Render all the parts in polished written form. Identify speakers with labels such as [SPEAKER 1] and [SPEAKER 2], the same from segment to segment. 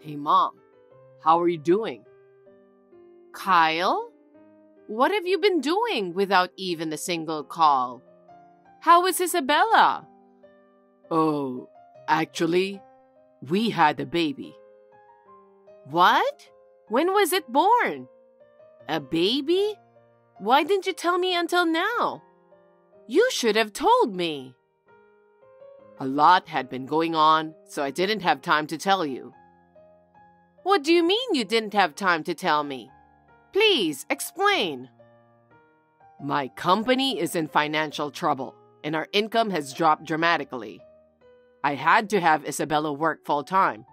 [SPEAKER 1] Hey, Mom. How are you doing?
[SPEAKER 2] Kyle? What have you been doing without even a single call? How is Isabella?
[SPEAKER 1] Oh, actually, we had a baby.
[SPEAKER 2] What? When was it born? A baby? Why didn't you tell me until now? You should have told me.
[SPEAKER 1] A lot had been going on, so I didn't have time to tell you.
[SPEAKER 2] What do you mean you didn't have time to tell me? Please, explain.
[SPEAKER 1] My company is in financial trouble, and our income has dropped dramatically. I had to have Isabella work full-time,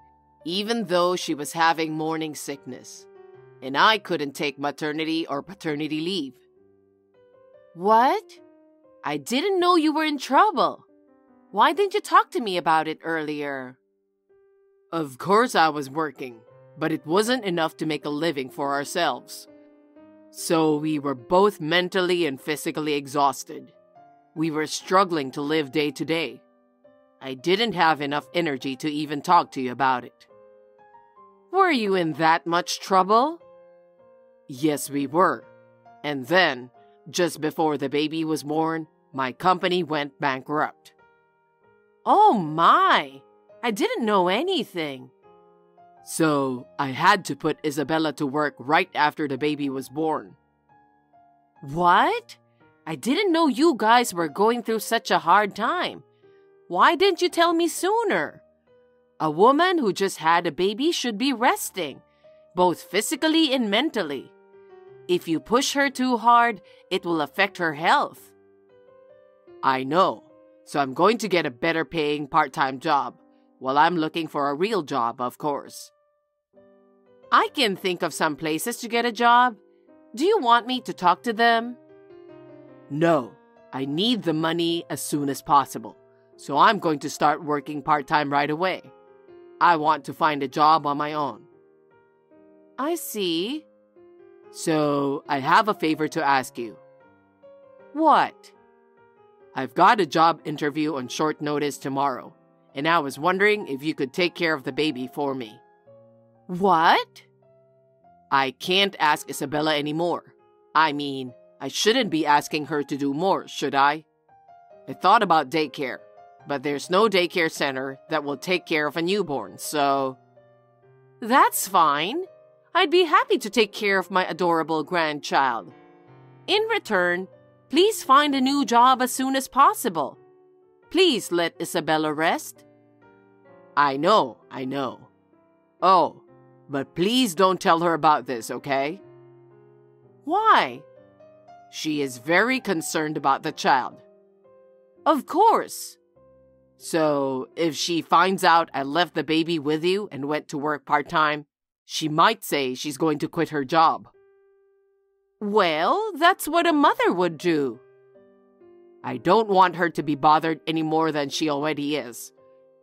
[SPEAKER 1] even though she was having morning sickness, and I couldn't take maternity or paternity leave.
[SPEAKER 2] What? I didn't know you were in trouble. Why didn't you talk to me about it earlier?
[SPEAKER 1] Of course I was working, but it wasn't enough to make a living for ourselves. So we were both mentally and physically exhausted. We were struggling to live day to day. I didn't have enough energy to even talk to you about it.
[SPEAKER 2] Were you in that much trouble?
[SPEAKER 1] Yes, we were. And then, just before the baby was born, my company went bankrupt.
[SPEAKER 2] Oh my! I didn't know anything.
[SPEAKER 1] So, I had to put Isabella to work right after the baby was born.
[SPEAKER 2] What? I didn't know you guys were going through such a hard time. Why didn't you tell me sooner? A woman who just had a baby should be resting, both physically and mentally. If you push her too hard, it will affect her health.
[SPEAKER 1] I know, so I'm going to get a better paying part-time job. Well, I'm looking for a real job, of course.
[SPEAKER 2] I can think of some places to get a job. Do you want me to talk to them?
[SPEAKER 1] No, I need the money as soon as possible, so I'm going to start working part-time right away. I want to find a job on my own.
[SPEAKER 2] I see.
[SPEAKER 1] So, I have a favor to ask you.
[SPEAKER 2] What?
[SPEAKER 1] I've got a job interview on short notice tomorrow, and I was wondering if you could take care of the baby for me.
[SPEAKER 2] What?
[SPEAKER 1] I can't ask Isabella anymore. I mean, I shouldn't be asking her to do more, should I? I thought about daycare, but there's no daycare center that will take care of a newborn, so...
[SPEAKER 2] That's fine. I'd be happy to take care of my adorable grandchild. In return, please find a new job as soon as possible. Please let Isabella rest.
[SPEAKER 1] I know. Oh, but please don't tell her about this, okay?
[SPEAKER 2] Why?
[SPEAKER 1] She is very concerned about the child.
[SPEAKER 2] Of course.
[SPEAKER 1] So, if she finds out I left the baby with you and went to work part-time, she might say she's going to quit her job.
[SPEAKER 2] Well, that's what a mother would do.
[SPEAKER 1] I don't want her to be bothered any more than she already is.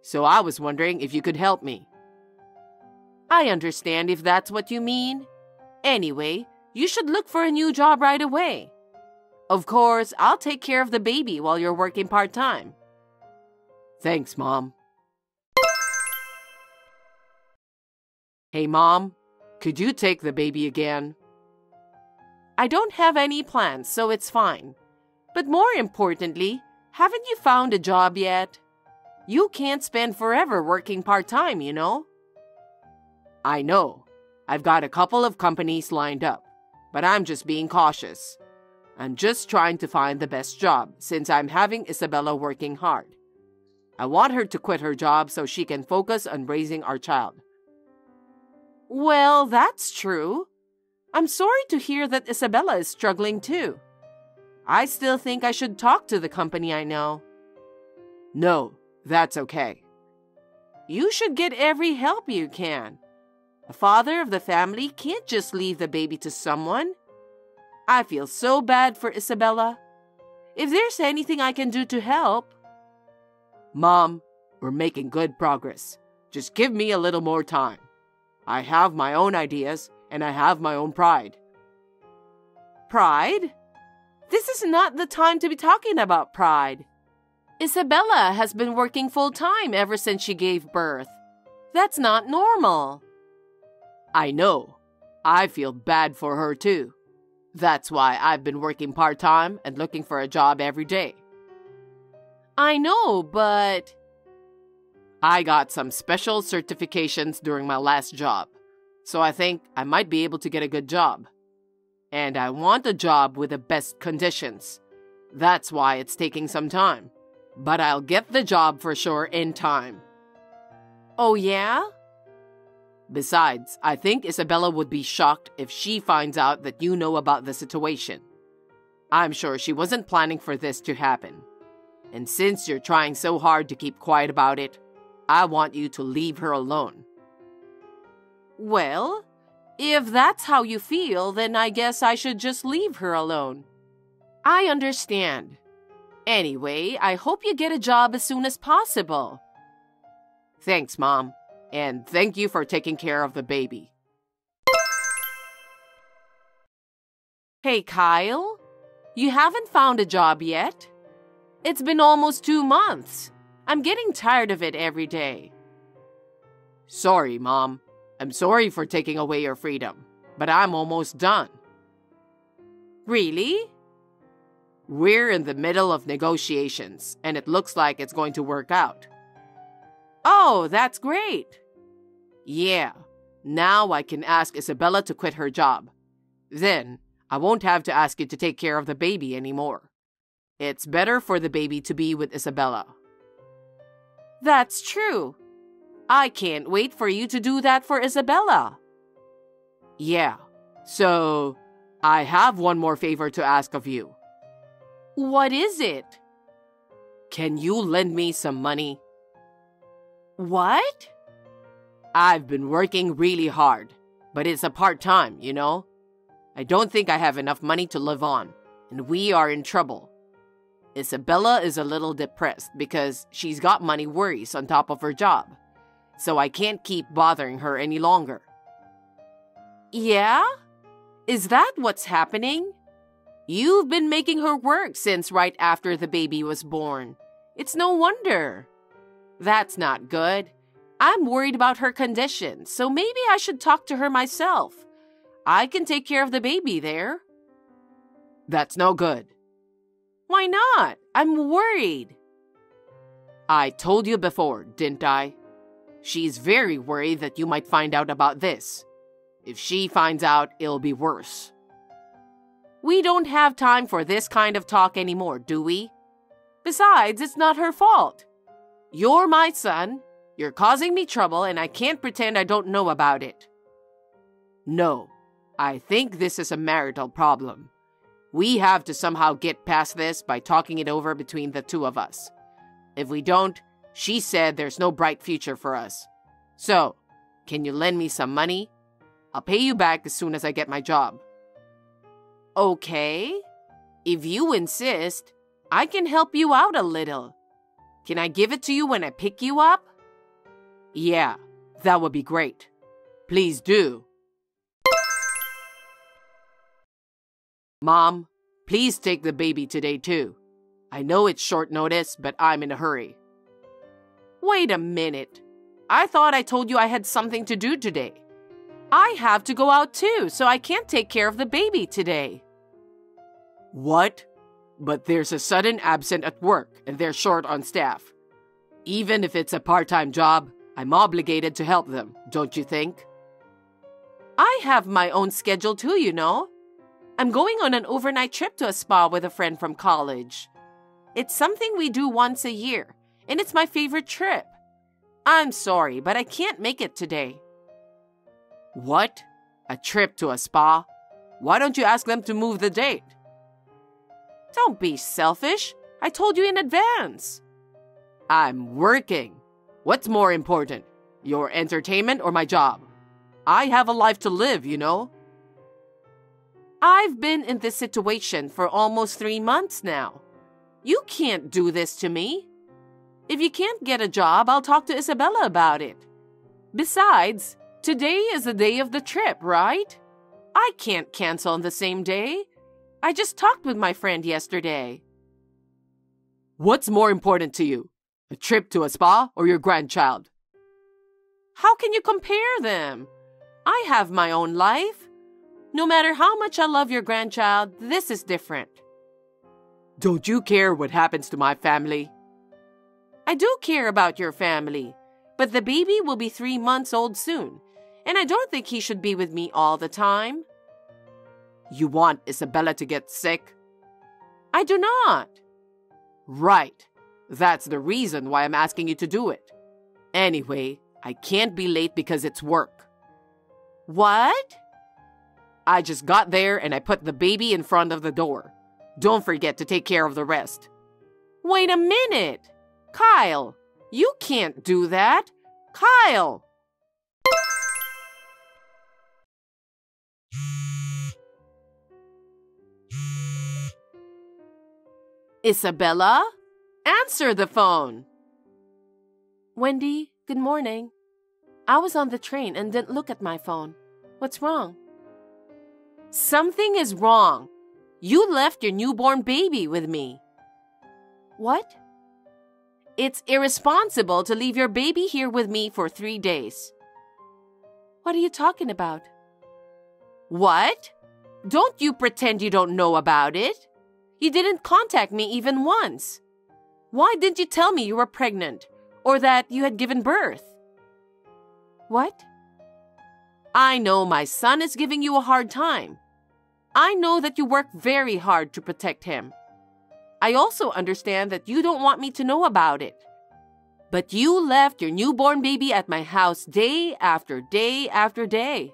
[SPEAKER 1] So I was wondering if you could help me.
[SPEAKER 2] I understand if that's what you mean. Anyway, you should look for a new job right away. Of course, I'll take care of the baby while you're working part-time.
[SPEAKER 1] Thanks, Mom. Hey, Mom, could you take the baby again?
[SPEAKER 2] I don't have any plans, so it's fine. But more importantly, haven't you found a job yet? You can't spend forever working part-time, you know?
[SPEAKER 1] I know. I've got a couple of companies lined up, but I'm just being cautious. I'm just trying to find the best job since I'm having Isabella working hard. I want her to quit her job so she can focus on raising our child.
[SPEAKER 2] Well, that's true. I'm sorry to hear that Isabella is struggling too. I still think I should talk to the company I know.
[SPEAKER 1] No, that's okay.
[SPEAKER 2] You should get every help you can. A father of the family can't just leave the baby to someone. I feel so bad for Isabella. If there's anything I can do to help...
[SPEAKER 1] Mom, we're making good progress. Just give me a little more time. I have my own ideas, and I have my own pride.
[SPEAKER 2] Pride? This is not the time to be talking about pride. Isabella has been working full-time ever since she gave birth. That's not normal.
[SPEAKER 1] I know. I feel bad for her too. That's why I've been working part-time and looking for a job every day.
[SPEAKER 2] I know, but...
[SPEAKER 1] I got some special certifications during my last job, so I think I might be able to get a good job. And I want a job with the best conditions. That's why it's taking some time. But I'll get the job for sure in time.
[SPEAKER 2] Oh yeah?
[SPEAKER 1] Besides, I think Isabella would be shocked if she finds out that you know about the situation. I'm sure she wasn't planning for this to happen. And since you're trying so hard to keep quiet about it, I want you to leave her alone.
[SPEAKER 2] Well, if that's how you feel, then I guess I should just leave her alone.
[SPEAKER 1] I understand. Anyway, I hope you get a job as soon as possible. Thanks, Mom. And thank you for taking care of the baby.
[SPEAKER 2] Hey, Kyle. You haven't found a job yet? It's been almost 2 months. I'm getting tired of it every day.
[SPEAKER 1] Sorry, Mom. I'm sorry for taking away your freedom, but I'm almost done.
[SPEAKER 2] Really?
[SPEAKER 1] We're in the middle of negotiations, and it looks like it's going to work out.
[SPEAKER 2] Oh, that's great.
[SPEAKER 1] Yeah, now I can ask Isabella to quit her job. Then, I won't have to ask you to take care of the baby anymore. It's better for the baby to be with Isabella.
[SPEAKER 2] That's true. I can't wait for you to do that for Isabella.
[SPEAKER 1] Yeah, so I have one more favor to ask of you.
[SPEAKER 2] What is it?
[SPEAKER 1] Can you lend me some money?
[SPEAKER 2] What?
[SPEAKER 1] I've been working really hard, but it's a part-time, you know? I don't think I have enough money to live on, and we are in trouble. Isabella is a little depressed because she's got money worries on top of her job, so I can't keep bothering her any longer.
[SPEAKER 2] Yeah? Is that what's happening? You've been making her work since right after the baby was born. It's no wonder. That's not good. I'm worried about her condition, so maybe I should talk to her myself. I can take care of the baby there.
[SPEAKER 1] That's no good.
[SPEAKER 2] Why not? I'm worried.
[SPEAKER 1] I told you before, didn't I? She's very worried that you might find out about this. If she finds out, it'll be worse.
[SPEAKER 2] We don't have time for this kind of talk anymore, do we? Besides, it's not her fault. You're my son, you're causing me trouble, and I can't pretend I don't know about it.
[SPEAKER 1] No, I think this is a marital problem. We have to somehow get past this by talking it over between the two of us. If we don't, she said there's no bright future for us. So, can you lend me some money? I'll pay you back as soon as I get my job.
[SPEAKER 2] Okay. If you insist, I can help you out a little. Can I give it to you when I pick you up?
[SPEAKER 1] Yeah, that would be great. Please do. Mom, please take the baby today too. I know it's short notice, but I'm in a hurry.
[SPEAKER 2] Wait a minute. I thought I told you I had something to do today. I have to go out too, so I can't take care of the baby today.
[SPEAKER 1] What? But there's a sudden absent at work and they're short on staff. Even if it's a part-time job, I'm obligated to help them, don't you think?
[SPEAKER 2] I have my own schedule too, you know. I'm going on an overnight trip to a spa with a friend from college. It's something we do once a year, and it's my favorite trip. I'm sorry, but I can't make it today.
[SPEAKER 1] What? A trip to a spa? Why don't you ask them to move the date?
[SPEAKER 2] Don't be selfish. I told you in advance.
[SPEAKER 1] I'm working. What's more important, your entertainment or my job? I have a life to live, you know.
[SPEAKER 2] I've been in this situation for almost 3 months now. You can't do this to me. If you can't get a job, I'll talk to Isabella about it. Besides, today is the day of the trip, right? I can't cancel on the same day. I just talked with my friend yesterday.
[SPEAKER 1] What's more important to you, a trip to a spa or your grandchild?
[SPEAKER 2] How can you compare them? I have my own life. No matter how much I love your grandchild, this is different.
[SPEAKER 1] Don't you care what happens to my family?
[SPEAKER 2] I do care about your family, but the baby will be 3 months old soon, and I don't think he should be with me all the time.
[SPEAKER 1] You want Isabella to get sick?
[SPEAKER 2] I do not.
[SPEAKER 1] Right. That's the reason why I'm asking you to do it. Anyway, I can't be late because it's work.
[SPEAKER 2] What?
[SPEAKER 1] I just got there and I put the baby in front of the door. Don't forget to take care of the rest.
[SPEAKER 2] Wait a minute. Kyle, you can't do that. Kyle! Isabella? Answer the phone. Wendy, good morning. I was on the train and didn't look at my phone. What's wrong? Something is wrong. You left your newborn baby with me. What? It's irresponsible to leave your baby here with me for 3 days. What are you talking about? What? Don't you pretend you don't know about it. You didn't contact me even once. Why didn't you tell me you were pregnant or that you had given birth? What? I know my son is giving you a hard time. I know that you work very hard to protect him. I also understand that you don't want me to know about it. But you left your newborn baby at my house day after day after day.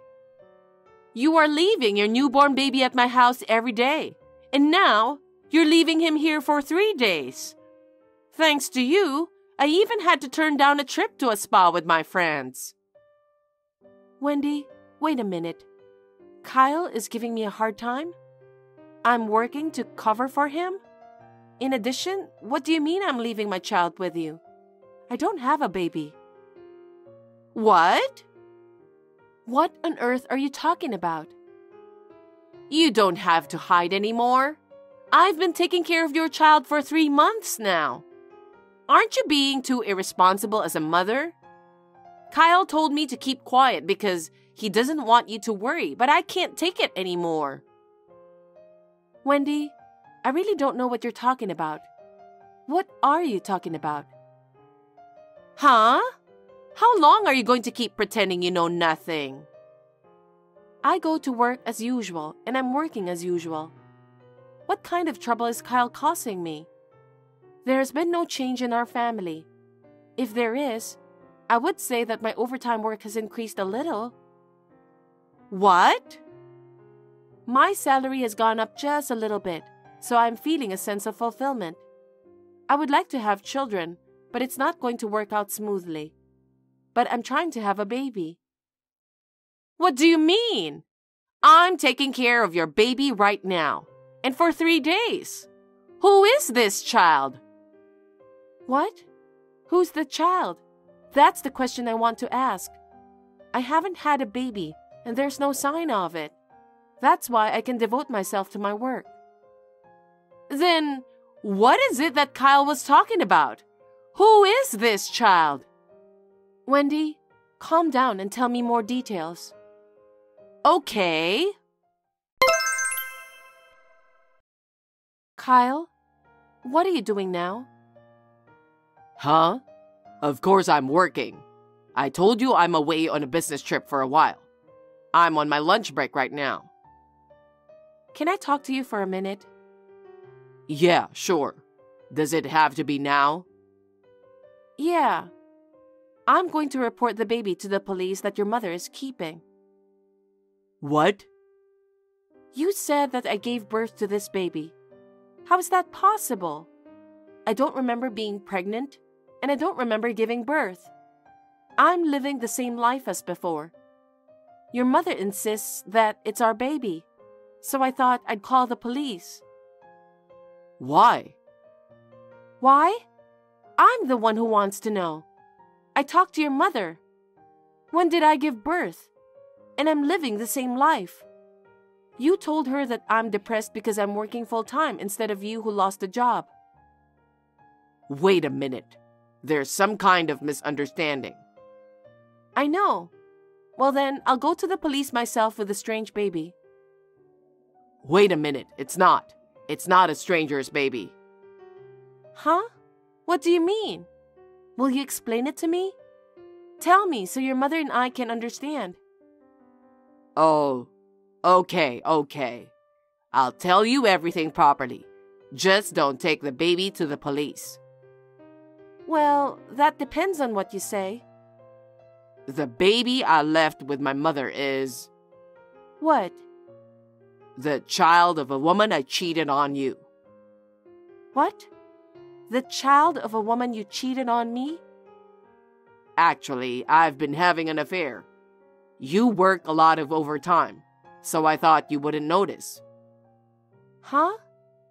[SPEAKER 2] You are leaving your newborn baby at my house every day. And now, you're leaving him here for 3 days. Thanks to you, I even had to turn down a trip to a spa with my friends. Wendy, wait a minute. Kyle is giving me a hard time? I'm working to cover for him? In addition, what do you mean I'm leaving my child with you? I don't have a baby. What? What on earth are you talking about? You don't have to hide anymore. I've been taking care of your child for 3 months now. Aren't you being too irresponsible as a mother? Kyle told me to keep quiet because he doesn't want you to worry, but I can't take it anymore. Wendy, I really don't know what you're talking about. What are you talking about? Huh? How long are you going to keep pretending you know nothing? I go to work as usual, and I'm working as usual. What kind of trouble is Kyle causing me? There has been no change in our family. If there is, I would say that my overtime work has increased a little. What? My salary has gone up just a little bit, so I'm feeling a sense of fulfillment. I would like to have children, but it's not going to work out smoothly. But I'm trying to have a baby. What do you mean? I'm taking care of your baby right now, and for 3 days. Who is this child? What? Who's the child? That's the question I want to ask. I haven't had a baby, and there's no sign of it. That's why I can devote myself to my work. Then, what is it that Kyle was talking about? Who is this child? Wendy, calm down and tell me more details. Okay. Kyle, what are you doing now?
[SPEAKER 1] Huh? Of course I'm working. I told you I'm away on a business trip for a while. I'm on my lunch break right now.
[SPEAKER 2] Can I talk to you for a minute?
[SPEAKER 1] Yeah, sure. Does it have to be now?
[SPEAKER 2] Yeah. I'm going to report the baby to the police that your mother is keeping.
[SPEAKER 1] What?
[SPEAKER 2] You said that I gave birth to this baby. How is that possible? I don't remember being pregnant, and I don't remember giving birth. I'm living the same life as before. Your mother insists that it's our baby, so I thought I'd call the police.
[SPEAKER 1] Why?
[SPEAKER 2] Why? I'm the one who wants to know. I talked to your mother. When did I give birth? And I'm living the same life. You told her that I'm depressed because I'm working full-time instead of you who lost a job.
[SPEAKER 1] Wait a minute. There's some kind of misunderstanding.
[SPEAKER 2] I know. Well then, I'll go to the police myself with the strange baby.
[SPEAKER 1] Wait a minute, it's not. It's not a stranger's baby.
[SPEAKER 2] Huh? What do you mean? Will you explain it to me? Tell me so your mother and I can understand.
[SPEAKER 1] Oh, okay. I'll tell you everything properly. Just don't take the baby to the police.
[SPEAKER 2] Well, that depends on what you say.
[SPEAKER 1] The baby I left with my mother is...
[SPEAKER 2] What?
[SPEAKER 1] The child of a woman I cheated on you.
[SPEAKER 2] What? The child of a woman you cheated on me?
[SPEAKER 1] Actually, I've been having an affair. You work a lot of overtime, so I thought you wouldn't notice.
[SPEAKER 2] Huh?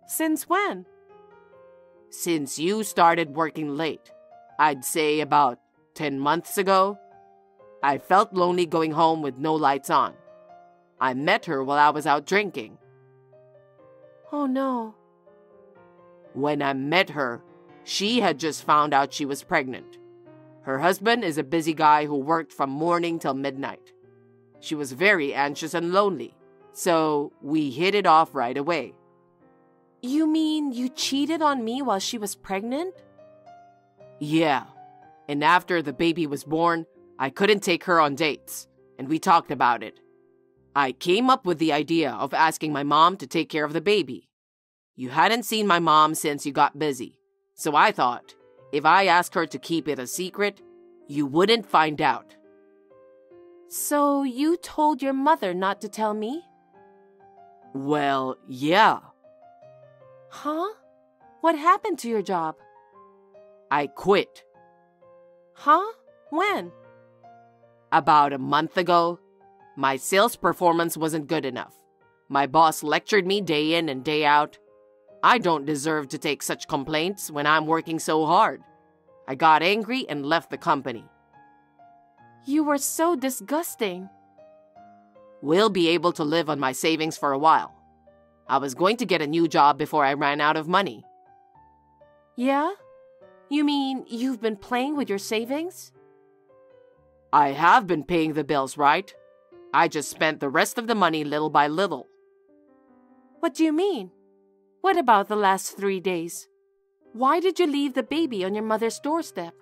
[SPEAKER 2] Since when?
[SPEAKER 1] Since you started working late, I'd say about 10 months ago. I felt lonely going home with no lights on. I met her while I was out drinking.
[SPEAKER 2] Oh no.
[SPEAKER 1] When I met her, she had just found out she was pregnant. Her husband is a busy guy who worked from morning till midnight. She was very anxious and lonely, so we hit it off right away.
[SPEAKER 2] You mean you cheated on me while she was pregnant?
[SPEAKER 1] Yeah, and after the baby was born, I couldn't take her on dates, and we talked about it. I came up with the idea of asking my mom to take care of the baby. You hadn't seen my mom since you got busy, so I thought, if I asked her to keep it a secret, you wouldn't find out.
[SPEAKER 2] So you told your mother not to tell me?
[SPEAKER 1] Well, yeah.
[SPEAKER 2] Huh? What happened to your job?
[SPEAKER 1] I quit.
[SPEAKER 2] Huh? When?
[SPEAKER 1] About a month ago. My sales performance wasn't good enough. My boss lectured me day in and day out. I don't deserve to take such complaints when I'm working so hard. I got angry and left the company.
[SPEAKER 2] You were so disgusting.
[SPEAKER 1] We'll be able to live on my savings for a while. I was going to get a new job before I ran out of money.
[SPEAKER 2] Yeah? You mean you've been playing with your savings?
[SPEAKER 1] I have been paying the bills, right? I just spent the rest of the money little by little.
[SPEAKER 2] What do you mean? What about the last 3 days? Why did you leave the baby on your mother's doorstep?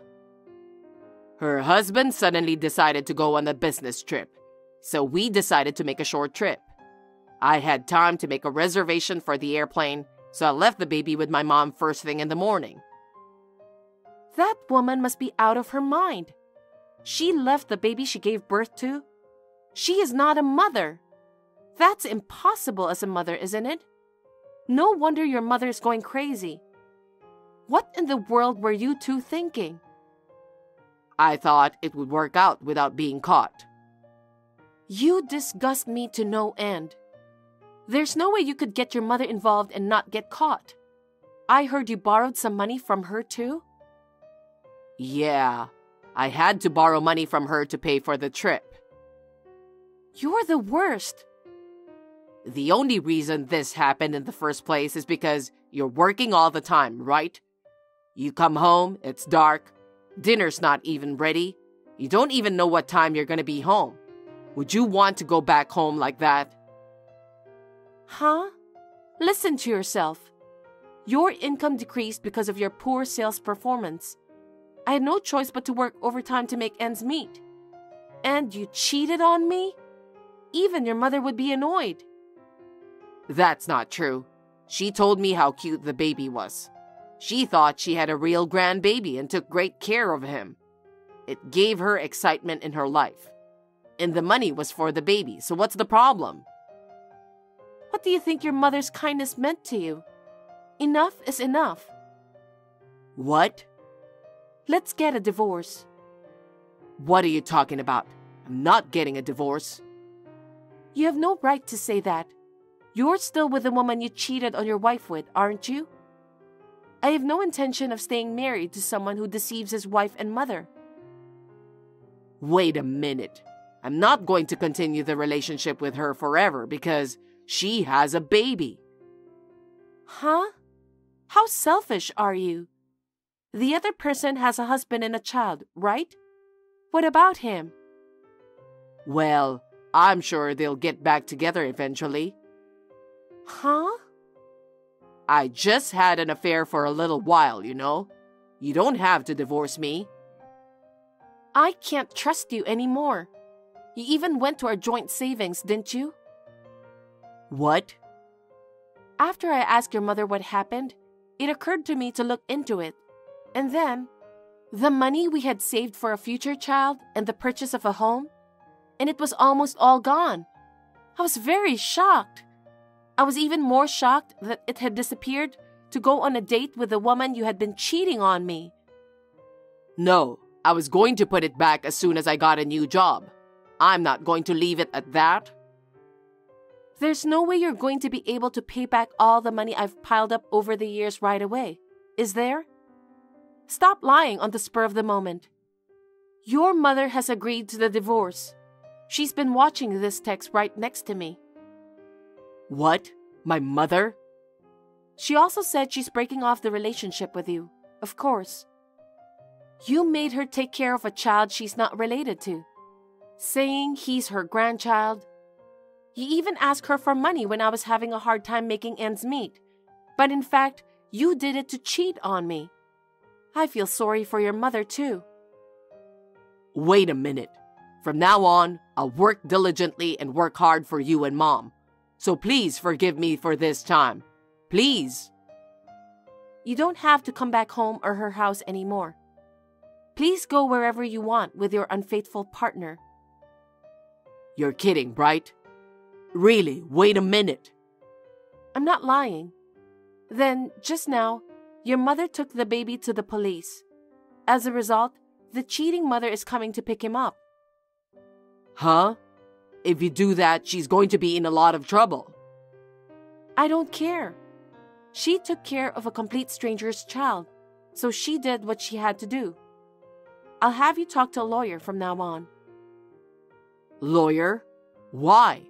[SPEAKER 1] Her husband suddenly decided to go on a business trip, so we decided to make a short trip. I had time to make a reservation for the airplane, so I left the baby with my mom first thing in the morning.
[SPEAKER 2] That woman must be out of her mind. She left the baby she gave birth to. She is not a mother. That's impossible as a mother, isn't it? No wonder your mother is going crazy. What in the world were you two thinking?
[SPEAKER 1] I thought it would work out without being caught.
[SPEAKER 2] You disgust me to no end. There's no way you could get your mother involved and not get caught. I heard you borrowed some money from her too?
[SPEAKER 1] Yeah, I had to borrow money from her to pay for the trip.
[SPEAKER 2] You're the worst.
[SPEAKER 1] The only reason this happened in the first place is because you're working all the time, right? You come home, it's dark, dinner's not even ready, you don't even know what time you're gonna be home. Would you want to go back home like that?
[SPEAKER 2] Huh? Listen to yourself. Your income decreased because of your poor sales performance. I had no choice but to work overtime to make ends meet. And you cheated on me? Even your mother would be annoyed.
[SPEAKER 1] That's not true. She told me how cute the baby was. She thought she had a real grandbaby and took great care of him. It gave her excitement in her life. And the money was for the baby, so what's the problem?
[SPEAKER 2] What do you think your mother's kindness meant to you? Enough is enough.
[SPEAKER 1] What?
[SPEAKER 2] Let's get a divorce.
[SPEAKER 1] What are you talking about? I'm not getting a divorce.
[SPEAKER 2] You have no right to say that. You're still with the woman you cheated on your wife with, aren't you? I have no intention of staying married to someone who deceives his wife and mother.
[SPEAKER 1] Wait a minute. I'm not going to continue the relationship with her forever because she has a baby.
[SPEAKER 2] Huh? How selfish are you? The other person has a husband and a child, right? What about him?
[SPEAKER 1] Well, I'm sure they'll get back together eventually.
[SPEAKER 2] Huh?
[SPEAKER 1] I just had an affair for a little while, you know. You don't have to divorce me.
[SPEAKER 2] I can't trust you anymore. You even went to our joint savings, didn't you?
[SPEAKER 1] What?
[SPEAKER 2] After I asked your mother what happened, it occurred to me to look into it. And then, the money we had saved for a future child and the purchase of a home, and it was almost all gone. I was very shocked. I was even more shocked that it had disappeared to go on a date with the woman you had been cheating on me.
[SPEAKER 1] No, I was going to put it back as soon as I got a new job. I'm not going to leave it at that.
[SPEAKER 2] There's no way you're going to be able to pay back all the money I've piled up over the years right away, is there? Stop lying on the spur of the moment. Your mother has agreed to the divorce. She's been watching this text right next to me.
[SPEAKER 1] What? My mother?
[SPEAKER 2] She also said she's breaking off the relationship with you, of course. You made her take care of a child she's not related to, saying he's her grandchild. You even asked her for money when I was having a hard time making ends meet. But in fact, you did it to cheat on me. I feel sorry for your mother too.
[SPEAKER 1] Wait a minute. From now on, I'll work diligently and work hard for you and Mom. So please forgive me for this time. Please.
[SPEAKER 2] You don't have to come back home or her house anymore. Please go wherever you want with your unfaithful partner.
[SPEAKER 1] You're kidding, right? Really, wait a minute.
[SPEAKER 2] I'm not lying. Then, just now, your mother took the baby to the police. As a result, the cheating mother is coming to pick him up.
[SPEAKER 1] Huh? If you do that, she's going to be in a lot of trouble.
[SPEAKER 2] I don't care. She took care of a complete stranger's child, so she did what she had to do. I'll have you talk to a lawyer from now on.
[SPEAKER 1] Lawyer? Why?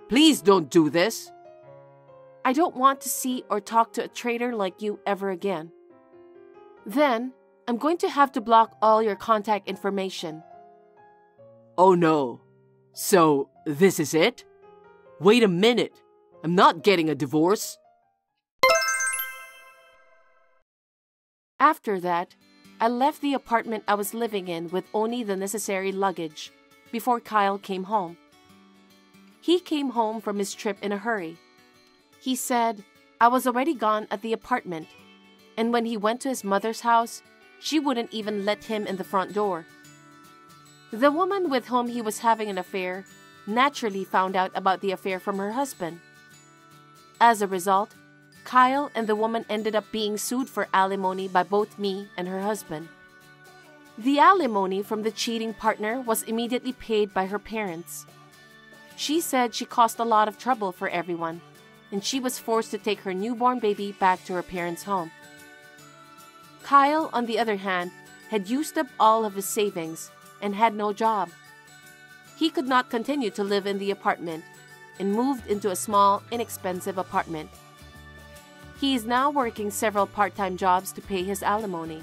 [SPEAKER 1] Please don't do this.
[SPEAKER 2] I don't want to see or talk to a traitor like you ever again. Then, I'm going to have to block all your contact information.
[SPEAKER 1] Oh no. So, this is it? Wait a minute. I'm not getting a divorce.
[SPEAKER 2] After that, I left the apartment I was living in with only the necessary luggage before Kyle came home. He came home from his trip in a hurry. He said I was already gone at the apartment, and when he went to his mother's house, she wouldn't even let him in the front door. The woman with whom he was having an affair naturally found out about the affair from her husband. As a result, Kyle and the woman ended up being sued for alimony by both me and her husband. The alimony from the cheating partner was immediately paid by her parents. She said she caused a lot of trouble for everyone, and she was forced to take her newborn baby back to her parents' home. Kyle, on the other hand, had used up all of his savings and had no job. He could not continue to live in the apartment and moved into a small, inexpensive apartment. He is now working several part-time jobs to pay his alimony.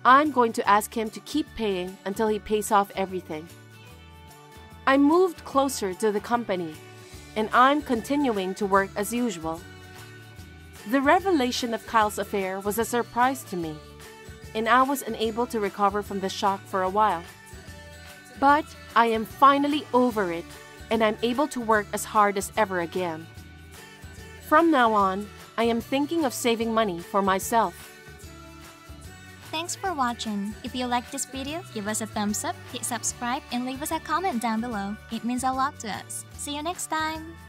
[SPEAKER 2] I'm going to ask him to keep paying until he pays off everything. I moved closer to the company, and I'm continuing to work as usual. The revelation of Kyle's affair was a surprise to me, and I was unable to recover from the shock for a while. But I am finally over it, and I'm able to work as hard as ever again. From now on, I am thinking of saving money for myself.
[SPEAKER 3] Thanks for watching. If you liked this video, give us a thumbs up, hit subscribe, and leave us a comment down below. It means a lot to us. See you next time!